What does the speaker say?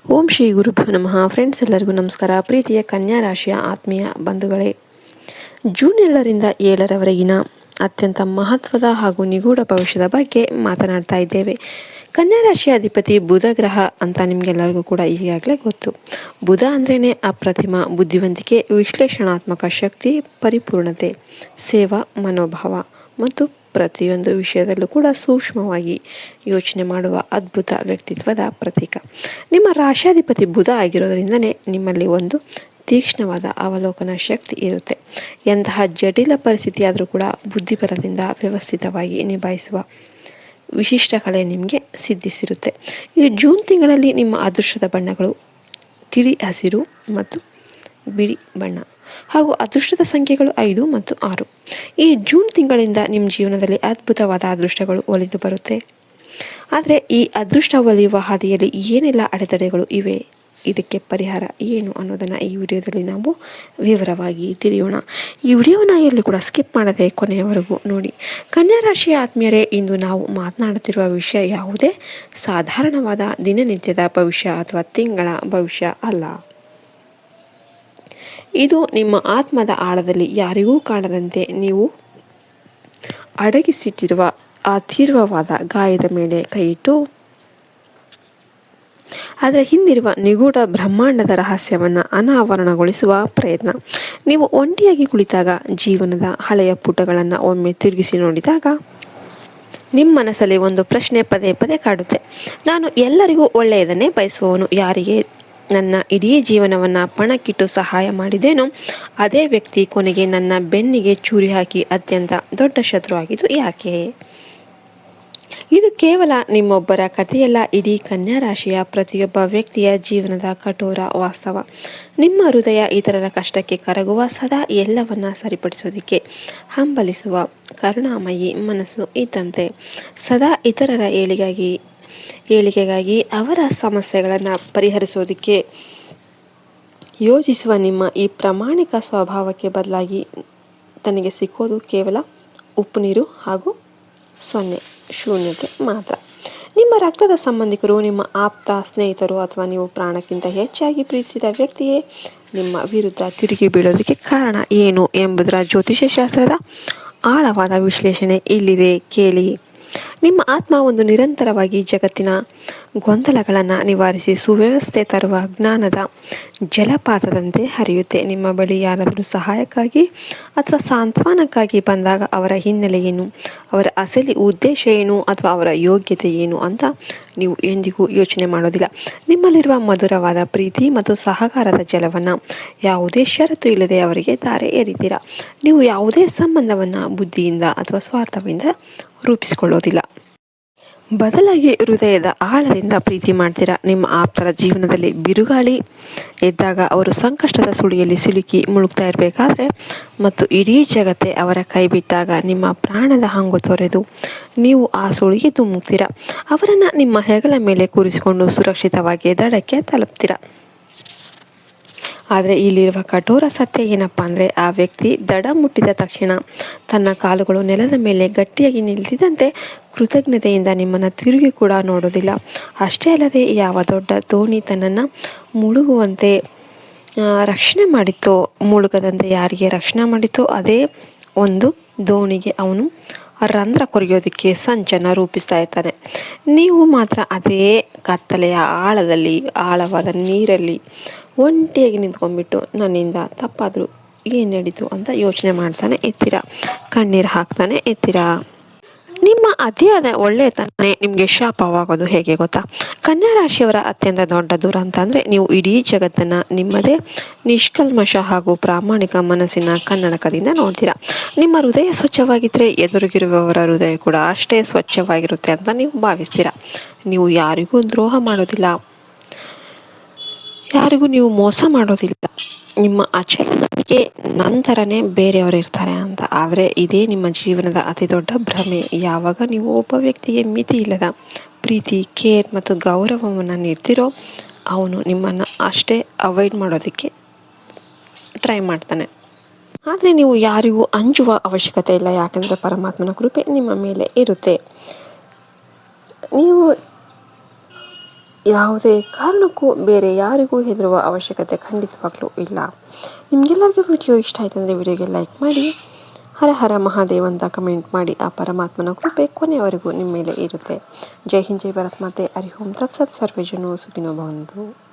ಓಂ ಶ್ರೀ ಗುರುಭ್ಯೋ ನಮಃ. ಫ್ರೆಂಡ್ಸ್, ಎಲ್ಲರಿಗೂ ನಮಸ್ಕಾರ. ಪ್ರೀತಿಯ ಕನ್ಯಾ ರಾಶಿಯ ಆತ್ಮೀಯ ಬಂಧುಗಳೇ, ಜೂನ್ 2ರಿಂದ 7ರವರೆಗಿನ ಅತ್ಯಂತ ಮಹತ್ವದ ಹಾಗೂ ನಿಗೂಢ ಭವಿಷ್ಯದ ಬಗ್ಗೆ ಮಾತನಾಡ್ತಾ ಇದ್ದೇವೆ. ಕನ್ಯಾ ರಾಶಿಯ ಅಧಿಪತಿ ಬುಧ ಗ್ರಹ ಅಂತ ನಿಮಗೆಲ್ಲರಿಗೂ ಕೂಡ ಈಗಾಗಲೇ ಗೊತ್ತು. ಬುಧ ಅಂದ್ರೇ ಅಪ್ರತಿಮ ಬುದ್ಧಿವಂತಿಕೆ, ವಿಶ್ಲೇಷಣಾತ್ಮಕ ಶಕ್ತಿ, ಪರಿಪೂರ್ಣತೆ, ಸೇವಾ ಮನೋಭಾವ ಮತ್ತು ಪ್ರತಿಯೊಂದು ವಿಷಯದಲ್ಲೂ ಕೂಡ ಸೂಕ್ಷ್ಮವಾಗಿ ಯೋಚನೆ ಮಾಡುವ ಅದ್ಭುತ ವ್ಯಕ್ತಿತ್ವದ ಪ್ರತೀಕ. ನಿಮ್ಮ ರಾಶಿಯಾಧಿಪತಿ ಬುಧ ಆಗಿರೋದ್ರಿಂದನೇ ನಿಮ್ಮಲ್ಲಿ ಒಂದು ತೀಕ್ಷ್ಣವಾದ ಅವಲೋಕನ ಶಕ್ತಿ ಇರುತ್ತೆ. ಎಂತಹ ಜಟಿಲ ಪರಿಸ್ಥಿತಿಯಾದರೂ ಕೂಡ ಬುದ್ಧಿಬಲದಿಂದ ವ್ಯವಸ್ಥಿತವಾಗಿ ನಿಭಾಯಿಸುವ ವಿಶಿಷ್ಟ ಕಲೆ ನಿಮಗೆ ಸಿದ್ಧಿಸಿರುತ್ತೆ. ಈ ಜೂನ್ ತಿಂಗಳಲ್ಲಿ ನಿಮ್ಮ ಅದೃಷ್ಟದ ಬಣ್ಣಗಳು ತಿಳಿ ಹಸಿರು ಮತ್ತು ಬಿಳಿ ಬಣ್ಣ ಹಾಗೂ ಅದೃಷ್ಟದ ಸಂಖ್ಯೆಗಳು 5 ಮತ್ತು 6. ಈ ಜೂನ್ ತಿಂಗಳಿಂದ ನಿಮ್ಮ ಜೀವನದಲ್ಲಿ ಅದ್ಭುತವಾದ ಅದೃಷ್ಟಗಳು ಒಲಿದು ಬರುತ್ತೆ. ಆದರೆ ಈ ಅದೃಷ್ಟ ಒಲಿಯುವ ಹಾದಿಯಲ್ಲಿ ಏನೆಲ್ಲ ಅಡೆತಡೆಗಳು ಇವೆ, ಇದಕ್ಕೆ ಪರಿಹಾರ ಏನು ಅನ್ನೋದನ್ನು ಈ ವಿಡಿಯೋದಲ್ಲಿ ನಾವು ವಿವರವಾಗಿ ತಿಳಿಯೋಣ. ಈ ವಿಡಿಯೋನ ಎಲ್ಲಿ ಕೂಡ ಸ್ಕಿಪ್ ಮಾಡದೆ ಕೊನೆಯವರೆಗೂ ನೋಡಿ. ಕನ್ಯಾ ರಾಶಿಯ ಆತ್ಮೀಯರೇ, ಇಂದು ನಾವು ಮಾತನಾಡುತ್ತಿರುವ ವಿಷಯ ಯಾವುದೇ ಸಾಧಾರಣವಾದ ದಿನನಿತ್ಯದ ಭವಿಷ್ಯ ಅಥವಾ ತಿಂಗಳ ಭವಿಷ್ಯ ಅಲ್ಲ. ಇದು ನಿಮ್ಮ ಆತ್ಮದ ಆಳದಲ್ಲಿ ಯಾರಿಗೂ ಕಾಣದಂತೆ ನೀವು ಅಡಗಿಸಿಟ್ಟಿರುವ ಆ ತೀವ್ರವಾದ ಗಾಯದ ಮೇಲೆ ಕೈಯಿಟ್ಟು ಅದರ ಹಿಂದಿರುವ ನಿಗೂಢ ಬ್ರಹ್ಮಾಂಡದ ರಹಸ್ಯವನ್ನು ಅನಾವರಣಗೊಳಿಸುವ ಪ್ರಯತ್ನ. ನೀವು ಒಂಟಿಯಾಗಿ ಕುಳಿತಾಗ, ಜೀವನದ ಹಳೆಯ ಪುಟಗಳನ್ನು ಒಮ್ಮೆ ತಿರುಗಿಸಿ ನೋಡಿದಾಗ ನಿಮ್ಮ ಮನಸ್ಸಲ್ಲಿ ಒಂದು ಪ್ರಶ್ನೆ ಪದೇ ಪದೇ ಕಾಡುತ್ತೆ. ನಾನು ಎಲ್ಲರಿಗೂ ಒಳ್ಳೆಯದನ್ನೇ ಬಯಸುವವನು, ಯಾರಿಗೆ ನನ್ನ ಇಡೀ ಜೀವನವನ್ನು ಪಣಕ್ಕಿಟ್ಟು ಸಹಾಯ ಮಾಡಿದೇನೋ ಅದೇ ವ್ಯಕ್ತಿ ಕೊನೆಗೆ ನನ್ನ ಬೆನ್ನಿಗೆ ಚೂರಿ ಹಾಕಿ ಅತ್ಯಂತ ದೊಡ್ಡ ಶತ್ರು ಆಗಿದ್ದು ಯಾಕೆ? ಇದು ಕೇವಲ ನಿಮ್ಮೊಬ್ಬರ ಕಥೆಯಲ್ಲ, ಇಡೀ ಕನ್ಯಾ ರಾಶಿಯ ಪ್ರತಿಯೊಬ್ಬ ವ್ಯಕ್ತಿಯ ಜೀವನದ ಕಠೋರ ವಾಸ್ತವ. ನಿಮ್ಮ ಹೃದಯ ಇತರರ ಕಷ್ಟಕ್ಕೆ ಕರಗುವ, ಸದಾ ಎಲ್ಲವನ್ನ ಸರಿಪಡಿಸೋದಕ್ಕೆ ಹಂಬಲಿಸುವ ಕರುಣಾಮಯಿ ಮನಸ್ಸು ಇದ್ದಂತೆ. ಸದಾ ಇತರರ ಏಳಿಗೆಗಾಗಿ ಅವರ ಸಮಸ್ಯೆಗಳನ್ನು ಪರಿಹರಿಸೋದಕ್ಕೆ ಯೋಜಿಸುವ ನಿಮ್ಮ ಈ ಪ್ರಾಮಾಣಿಕ ಸ್ವಭಾವಕ್ಕೆ ಬದಲಾಗಿ ತನಗೆ ಸಿಕ್ಕೋದು ಕೇವಲ ಉಪ್ಪು ನೀರು ಹಾಗೂ ಶೂನ್ಯತೆ ಮಾತ್ರ. ನಿಮ್ಮ ರಕ್ತದ ಸಂಬಂಧಿಕರು, ನಿಮ್ಮ ಆಪ್ತ ಸ್ನೇಹಿತರು ಅಥವಾ ನೀವು ಪ್ರಾಣಕ್ಕಿಂತ ಹೆಚ್ಚಾಗಿ ಪ್ರೀತಿಸಿದ ವ್ಯಕ್ತಿಯೇ ನಿಮ್ಮ ವಿರುದ್ಧ ತಿರುಗಿ ಬೀಳೋದಕ್ಕೆ ಕಾರಣ ಏನು ಎಂಬುದರ ಜ್ಯೋತಿಷ್ಯ ಶಾಸ್ತ್ರದ ಆಳವಾದ ವಿಶ್ಲೇಷಣೆ ಇಲ್ಲಿದೆ, ಕೇಳಿ. ನಿಮ್ಮ ಆತ್ಮ ಒಂದು ನಿರಂತರವಾಗಿ ಜಗತ್ತಿನ ಗೊಂದಲಗಳನ್ನು ನಿವಾರಿಸಿ ಸುವ್ಯವಸ್ಥೆ ತರುವ ಜ್ಞಾನದ ಜಲಪಾತದಂತೆ ಹರಿಯುತ್ತೆ. ನಿಮ್ಮ ಬಳಿ ಯಾರಾದರೂ ಸಹಾಯಕ್ಕಾಗಿ ಅಥವಾ ಸಾಂತ್ವನಕ್ಕಾಗಿ ಬಂದಾಗ ಅವರ ಹಿನ್ನೆಲೆ ಏನು, ಅವರ ಅಸಲಿ ಉದ್ದೇಶ ಏನು ಅಥವಾ ಅವರ ಯೋಗ್ಯತೆ ಏನು ಅಂತ ನೀವು ಎಂದಿಗೂ ಯೋಚನೆ ಮಾಡೋದಿಲ್ಲ. ನಿಮ್ಮಲ್ಲಿರುವ ಮಧುರವಾದ ಪ್ರೀತಿ ಮತ್ತು ಸಹಕಾರದ ಜಲವನ್ನು ಯಾವುದೇ ಷರತ್ತು ಇಲ್ಲದೆ ಅವರಿಗೆ ಧಾರೆ ಎರಿತೀರಾ. ನೀವು ಯಾವುದೇ ಸಂಬಂಧವನ್ನು ಬುದ್ಧಿಯಿಂದ ಅಥವಾ ಸ್ವಾರ್ಥದಿಂದ ರೂಪಿಸಿಕೊಳ್ಳೋದಿಲ್ಲ, ಬದಲಾಗಿ ಹೃದಯದ ಆಳದಿಂದ ಪ್ರೀತಿ ಮಾಡ್ತೀರಾ. ನಿಮ್ಮ ಆಪ್ತರ ಜೀವನದಲ್ಲಿ ಬಿರುಗಾಳಿ ಎದ್ದಾಗ ಅವರು ಸಂಕಷ್ಟದ ಸುಳಿಯಲ್ಲಿ ಸಿಲುಕಿ ಮುಳುಗ್ತಾ ಇರಬೇಕಾದ್ರೆ ಮತ್ತು ಇಡೀ ಜಗತ್ತೇ ಅವರ ಕೈ ಬಿಟ್ಟಾಗ ನಿಮ್ಮ ಪ್ರಾಣದ ಹಂಗು ತೊರೆದು ನೀವು ಆ ಸುಳಿಗೆ ಧುಮುಕ್ತೀರಾ. ಅವರನ್ನು ನಿಮ್ಮ ಹೆಗಲ ಮೇಲೆ ಕೂರಿಸಿಕೊಂಡು ಸುರಕ್ಷಿತವಾಗಿ ದಡಕ್ಕೆ ತಲುಪ್ತೀರಾ. ಆದರೆ ಇಲ್ಲಿರುವ ಕಠೋರ ಸತ್ಯ ಏನಪ್ಪ ಅಂದರೆ, ಆ ವ್ಯಕ್ತಿ ದಡ ಮುಟ್ಟಿದ ತಕ್ಷಣ ತನ್ನ ಕಾಲುಗಳು ನೆಲದ ಮೇಲೆ ಗಟ್ಟಿಯಾಗಿ ನಿಲ್ತಿದ್ದಂತೆ ಕೃತಜ್ಞತೆಯಿಂದ ನಿಮ್ಮನ್ನು ತಿರುಗಿ ಕೂಡ ನೋಡೋದಿಲ್ಲ. ಅಷ್ಟೇ ಅಲ್ಲದೆ, ಯಾವ ದೊಡ್ಡ ದೋಣಿ ತನ್ನನ್ನು ಮುಳುಗುವಂತೆ ರಕ್ಷಣೆ ಮಾಡಿತ್ತೋ, ಮುಳುಗದಂತೆ ಯಾರಿಗೆ ರಕ್ಷಣೆ ಮಾಡಿತ್ತೋ ಅದೇ ಒಂದು ದೋಣಿಗೆ ಅವನು ರಂಧ್ರ ಕೊರೆಯೋದಕ್ಕೆ ಸಂಚನ್ನು ರೂಪಿಸ್ತಾ ಇರ್ತಾನೆ. ನೀವು ಮಾತ್ರ ಅದೇ ಕತ್ತಲೆಯ ಆಳದಲ್ಲಿ, ಆಳವಾದ ನೀರಲ್ಲಿ ಒಂಟಿಯಾಗಿ ನಿಂತ್ಕೊಂಡ್ಬಿಟ್ಟು ನನ್ನಿಂದ ತಪ್ಪಾದರೂ ಏನು ನಡೀತು ಅಂತ ಯೋಚನೆ ಮಾಡ್ತಾನೆ ಇರ್ತೀರಾ, ಕಣ್ಣೀರು ಹಾಕ್ತಾನೆ ಇರ್ತೀರಾ. ನಿಮ್ಮ ಅತಿಯಾದ ಒಳ್ಳೆಯತನನೇ ನಿಮಗೆ ಶಾಪವಾಗೋದು ಹೇಗೆ ಗೊತ್ತಾ? ಕನ್ಯಾ ರಾಶಿಯವರ ಅತ್ಯಂತ ದೊಡ್ಡ ದುರಂತ ಅಂದರೆ, ನೀವು ಇಡೀ ಜಗತ್ತನ್ನು ನಿಮ್ಮದೇ ನಿಷ್ಕಲ್ಮಶ ಹಾಗೂ ಪ್ರಾಮಾಣಿಕ ಮನಸ್ಸಿನ ಕನ್ನಡಕದಿಂದ ನೋಡ್ತೀರಾ. ನಿಮ್ಮ ಹೃದಯ ಸ್ವಚ್ಛವಾಗಿದ್ದರೆ ಎದುರಿಗಿರುವವರ ಹೃದಯ ಕೂಡ ಅಷ್ಟೇ ಸ್ವಚ್ಛವಾಗಿರುತ್ತೆ ಅಂತ ನೀವು ಭಾವಿಸ್ತೀರಾ. ನೀವು ಯಾರಿಗೂ ದ್ರೋಹ ಮಾಡೋದಿಲ್ಲ, ಯಾರಿಗೂ ನೀವು ಮೋಸ ಮಾಡೋದಿಲ್ಲ. ನಿಮ್ಮ ಅಚಲ ನಂಬಿಕೆ ನಂತರನೇ ಬೇರೆಯವರು ಇರ್ತಾರೆ ಅಂತ. ಆದರೆ ಇದೇ ನಿಮ್ಮ ಜೀವನದ ಅತಿ ದೊಡ್ಡ ಭ್ರಮೆ. ಯಾವಾಗ ನೀವು ಒಬ್ಬ ವ್ಯಕ್ತಿಗೆ ಮಿತಿ ಇಲ್ಲದ ಪ್ರೀತಿ, ಕೇರ್ ಮತ್ತು ಗೌರವವನ್ನು ನೀಡ್ತಿರೋ, ಅವನು ನಿಮ್ಮನ್ನು ಅಷ್ಟೇ ಅವಾಯ್ಡ್ ಮಾಡೋದಕ್ಕೆ ಟ್ರೈ ಮಾಡ್ತಾನೆ. ಆದರೆ ನೀವು ಯಾರಿಗೂ ಅಂಜುವ ಅವಶ್ಯಕತೆ ಇಲ್ಲ, ಯಾಕಂದರೆ ಪರಮಾತ್ಮನ ಕೃಪೆ ನಿಮ್ಮ ಮೇಲೆ ಇರುತ್ತೆ. ನೀವು ಯಾವುದೇ ಕಾರಣಕ್ಕೂ ಬೇರೆ ಯಾರಿಗೂ ಹೆದರುವ ಅವಶ್ಯಕತೆ ಖಂಡಿತವಾಗ್ಲೂ ಇಲ್ಲ. ನಿಮಗೆಲ್ಲರಿಗೂ ವಿಡಿಯೋ ಇಷ್ಟ ಆಯ್ತು ಅಂದರೆ ವಿಡಿಯೋಗೆ ಲೈಕ್ ಮಾಡಿ, ಹರ ಹರ ಮಹಾದೇವ್ ಅಂತ ಕಮೆಂಟ್ ಮಾಡಿ. ಆ ಪರಮಾತ್ಮನ ಕೃಪೆ ಕೊನೆಯವರೆಗೂ ನಿಮ್ಮ ಮೇಲೆ ಇರುತ್ತೆ. ಜೈ ಹಿಂದ್, ಜೈ ಭಾರತ್ ಮಾತೆ. ಹರಿ ಓಂ ತತ್ಸತ್. ಸರ್ವೇ ಜನೋ ಸುಖಿನೋ ಭವಂತು.